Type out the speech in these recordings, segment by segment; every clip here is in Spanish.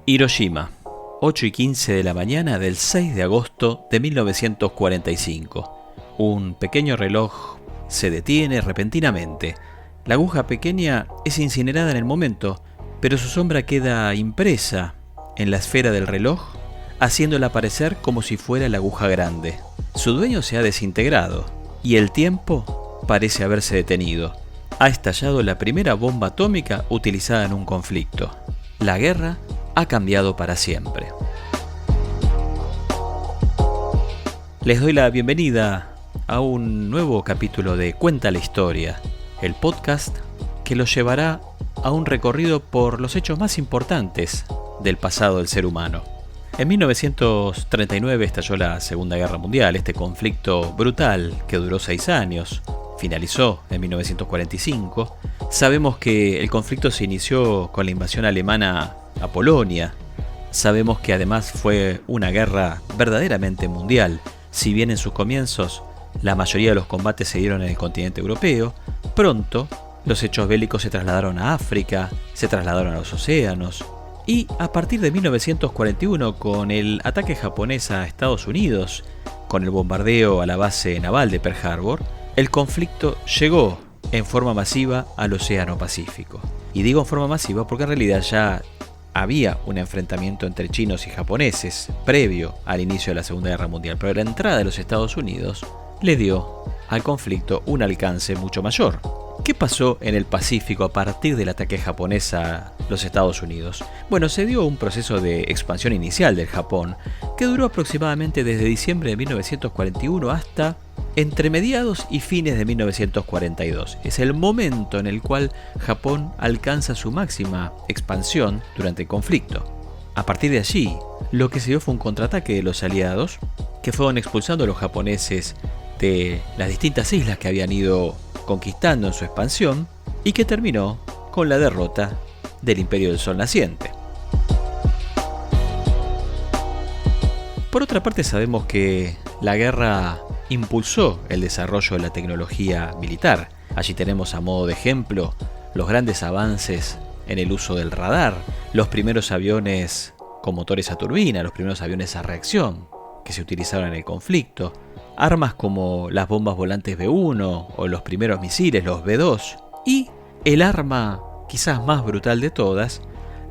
Hiroshima, 8:15 de la mañana del 6 de agosto de 1945. Un pequeño reloj se detiene repentinamente. La aguja pequeña es incinerada en el momento, pero su sombra queda impresa en la esfera del reloj, haciéndola parecer como si fuera la aguja grande. Su dueño se ha desintegrado y el tiempo parece haberse detenido. Ha estallado la primera bomba atómica utilizada en un conflicto. La guerra ha cambiado para siempre. Les doy la bienvenida a un nuevo capítulo de Cuenta la Historia, el podcast que los llevará a un recorrido por los hechos más importantes del pasado del ser humano. En 1939 estalló la Segunda Guerra Mundial, este conflicto brutal que duró 6 años, finalizó en 1945. Sabemos que el conflicto se inició con la invasión alemana a Polonia. Sabemos que además fue una guerra verdaderamente mundial. Si bien en sus comienzos la mayoría de los combates se dieron en el continente europeo, pronto los hechos bélicos se trasladaron a África, se trasladaron a los océanos, y a partir de 1941, con el ataque japonés a Estados Unidos, con el bombardeo a la base naval de Pearl Harbor, el conflicto llegó en forma masiva al Océano Pacífico. Y digo en forma masiva porque en realidad ya había un enfrentamiento entre chinos y japoneses previo al inicio de la Segunda Guerra Mundial, pero la entrada de los Estados Unidos le dio al conflicto un alcance mucho mayor. ¿Qué pasó en el Pacífico a partir del ataque japonés a los Estados Unidos? Bueno, se dio un proceso de expansión inicial del Japón que duró aproximadamente desde diciembre de 1941 hasta entre mediados y fines de 1942. Es el momento en el cual Japón alcanza su máxima expansión durante el conflicto. A partir de allí, lo que se dio fue un contraataque de los aliados que fueron expulsando a los japoneses de las distintas islas que habían ido conquistando en su expansión y que terminó con la derrota del Imperio del Sol Naciente. Por otra parte, sabemos que la guerra impulsó el desarrollo de la tecnología militar. Allí tenemos a modo de ejemplo los grandes avances en el uso del radar, los primeros aviones con motores a turbina, los primeros aviones a reacción que se utilizaron en el conflicto, armas como las bombas volantes B-1 o los primeros misiles, los B-2, y el arma quizás más brutal de todas,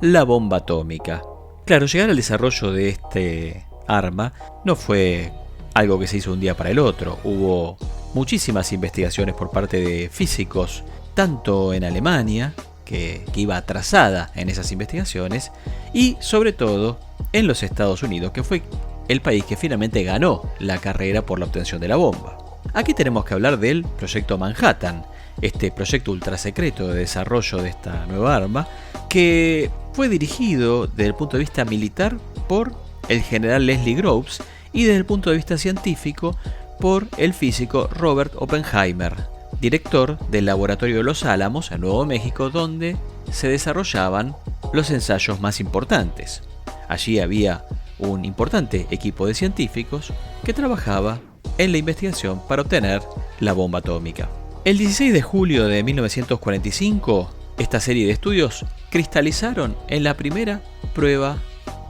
la bomba atómica. Claro, llegar al desarrollo de este arma no fue algo que se hizo un día para el otro. Hubo muchísimas investigaciones por parte de físicos, tanto en Alemania, que iba atrasada en esas investigaciones, y sobre todo en los Estados Unidos, que fue el país que finalmente ganó la carrera por la obtención de la bomba. Aquí tenemos que hablar del Proyecto Manhattan, este proyecto ultrasecreto de desarrollo de esta nueva arma, que fue dirigido desde el punto de vista militar por el general Leslie Groves y desde el punto de vista científico por el físico Robert Oppenheimer, director del Laboratorio de Los Álamos en Nuevo México, donde se desarrollaban los ensayos más importantes. Allí había un importante equipo de científicos que trabajaba en la investigación para obtener la bomba atómica. El 16 de julio de 1945, esta serie de estudios cristalizaron en la primera prueba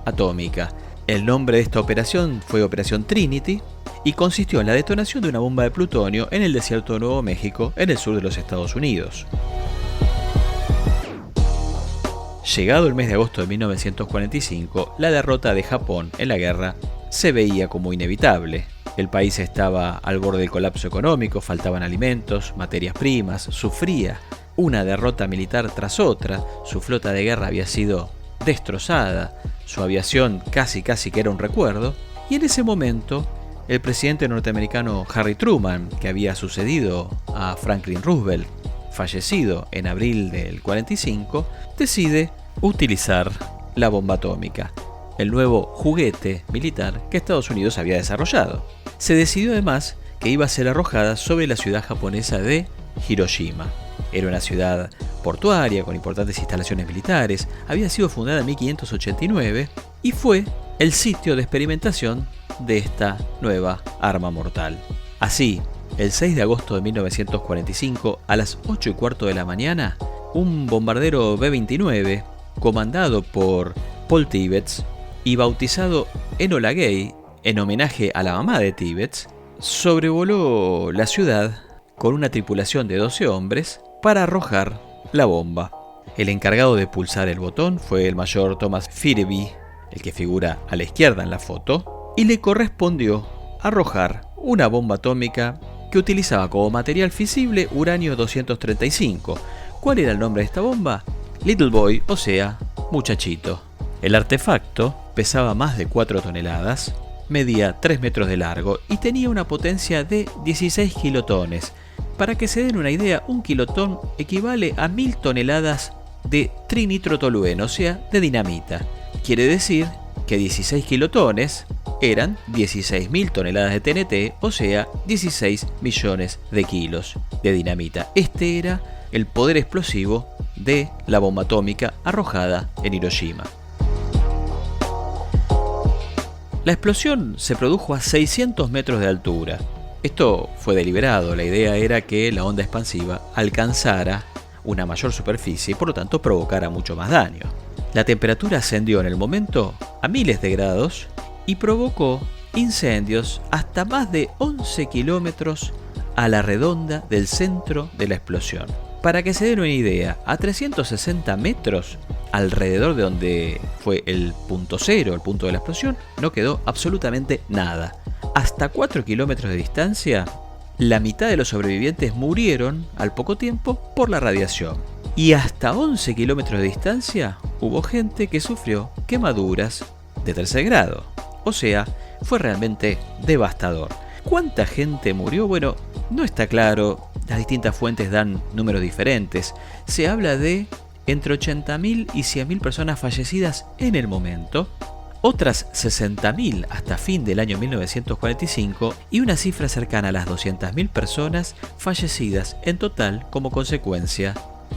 atómica. El nombre de esta operación fue Operación Trinity y consistió en la detonación de una bomba de plutonio en el desierto de Nuevo México, en el sur de los Estados Unidos. Llegado el mes de agosto de 1945, la derrota de Japón en la guerra se veía como inevitable. El país estaba al borde del colapso económico, faltaban alimentos, materias primas, sufría una derrota militar tras otra, su flota de guerra había sido destrozada, su aviación casi que era un recuerdo, y en ese momento el presidente norteamericano Harry Truman, que había sucedido a Franklin Roosevelt, fallecido en abril del 45, decide utilizar la bomba atómica, el nuevo juguete militar que Estados Unidos había desarrollado. Se decidió además que iba a ser arrojada sobre la ciudad japonesa de Hiroshima. Era una ciudad portuaria con importantes instalaciones militares, había sido fundada en 1589 y fue el sitio de experimentación de esta nueva arma mortal. Así, el 6 de agosto de 1945, a las 8:15 de la mañana, un bombardero B-29, comandado por Paul Tibbets y bautizado Enola Gay en homenaje a la mamá de Tibbets, sobrevoló la ciudad con una tripulación de 12 hombres para arrojar la bomba. El encargado de pulsar el botón fue el mayor Thomas Fireby, el que figura a la izquierda en la foto, y le correspondió arrojar una bomba atómica que utilizaba como material fisible uranio 235. ¿Cuál era el nombre de esta bomba? Little Boy, o sea, muchachito. El artefacto pesaba más de 4 toneladas, medía 3 metros de largo y tenía una potencia de 16 kilotones. Para que se den una idea, un kilotón equivale a 1000 toneladas de trinitrotolueno, o sea, de dinamita. Quiere decir que 16 kilotones eran 16.000 toneladas de TNT, o sea, 16 millones de kilos de dinamita. Este era el poder explosivo de la bomba atómica arrojada en Hiroshima. La explosión se produjo a 600 metros de altura. Esto fue deliberado, la idea era que la onda expansiva alcanzara una mayor superficie y por lo tanto provocara mucho más daño. La temperatura ascendió en el momento a miles de grados y provocó incendios hasta más de 11 kilómetros a la redonda del centro de la explosión. Para que se den una idea, a 360 metros alrededor de donde fue el punto cero, el punto de la explosión, no quedó absolutamente nada. Hasta 4 kilómetros de distancia, la mitad de los sobrevivientes murieron al poco tiempo por la radiación. Y hasta 11 kilómetros de distancia hubo gente que sufrió quemaduras de tercer grado. O sea, fue realmente devastador. ¿Cuánta gente murió? Bueno, no está claro. Las distintas fuentes dan números diferentes. Se habla de entre 80.000 y 100.000 personas fallecidas en el momento, otras 60.000 hasta fin del año 1945 y una cifra cercana a las 200.000 personas fallecidas en total como consecuencia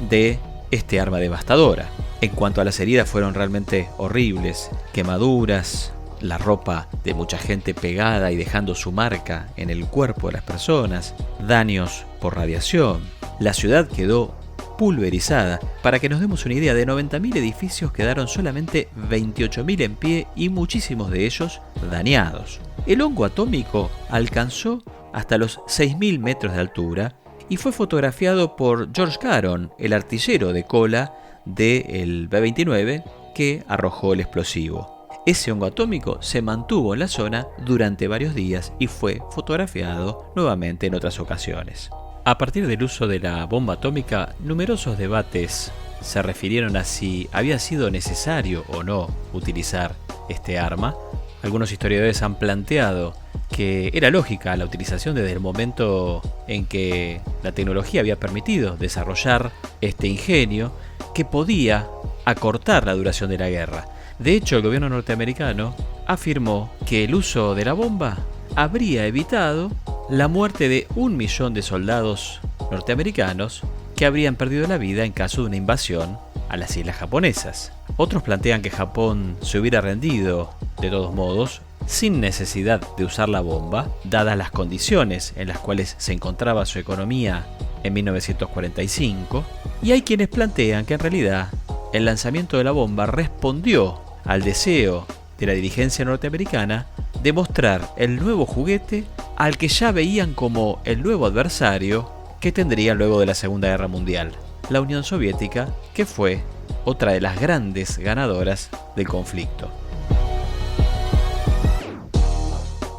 de este arma devastadora. En cuanto a las heridas, fueron realmente horribles: quemaduras, la ropa de mucha gente pegada y dejando su marca en el cuerpo de las personas, daños por radiación. La ciudad quedó pulverizada. Para que nos demos una idea, de 90.000 edificios quedaron solamente 28.000 en pie y muchísimos de ellos dañados. El hongo atómico alcanzó hasta los 6.000 metros de altura y fue fotografiado por George Caron, el artillero de cola del B-29 que arrojó el explosivo. Ese hongo atómico se mantuvo en la zona durante varios días y fue fotografiado nuevamente en otras ocasiones. A partir del uso de la bomba atómica, numerosos debates se refirieron a si había sido necesario o no utilizar este arma. Algunos historiadores han planteado que era lógica la utilización desde el momento en que la tecnología había permitido desarrollar este ingenio que podía acortar la duración de la guerra. De hecho, el gobierno norteamericano afirmó que el uso de la bomba habría evitado la muerte de 1 millón de soldados norteamericanos que habrían perdido la vida en caso de una invasión a las islas japonesas. Otros plantean que Japón se hubiera rendido, de todos modos, sin necesidad de usar la bomba, dadas las condiciones en las cuales se encontraba su economía en 1945, y hay quienes plantean que en realidad el lanzamiento de la bomba respondió al deseo de la dirigencia norteamericana de mostrar el nuevo juguete al que ya veían como el nuevo adversario que tendrían luego de la Segunda Guerra Mundial, la Unión Soviética, que fue otra de las grandes ganadoras del conflicto.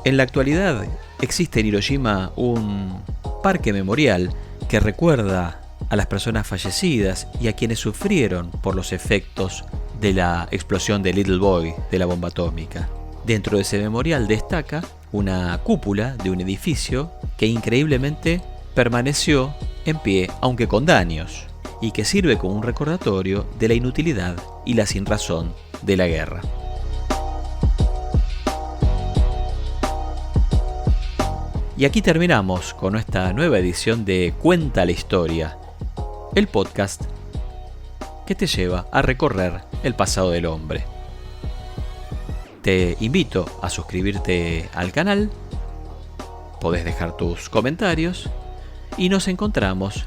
En la actualidad existe en Hiroshima un parque memorial que recuerda a las personas fallecidas y a quienes sufrieron por los efectos de la explosión de Little Boy, de la bomba atómica. Dentro de ese memorial destaca una cúpula de un edificio que increíblemente permaneció en pie, aunque con daños, y que sirve como un recordatorio de la inutilidad y la sinrazón de la guerra. Y aquí terminamos con nuestra nueva edición de Cuenta la Historia, el podcast que te lleva a recorrer el pasado del hombre. Te invito a suscribirte al canal, podés dejar tus comentarios y nos encontramos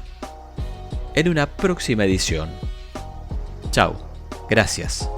en una próxima edición. Chao, gracias.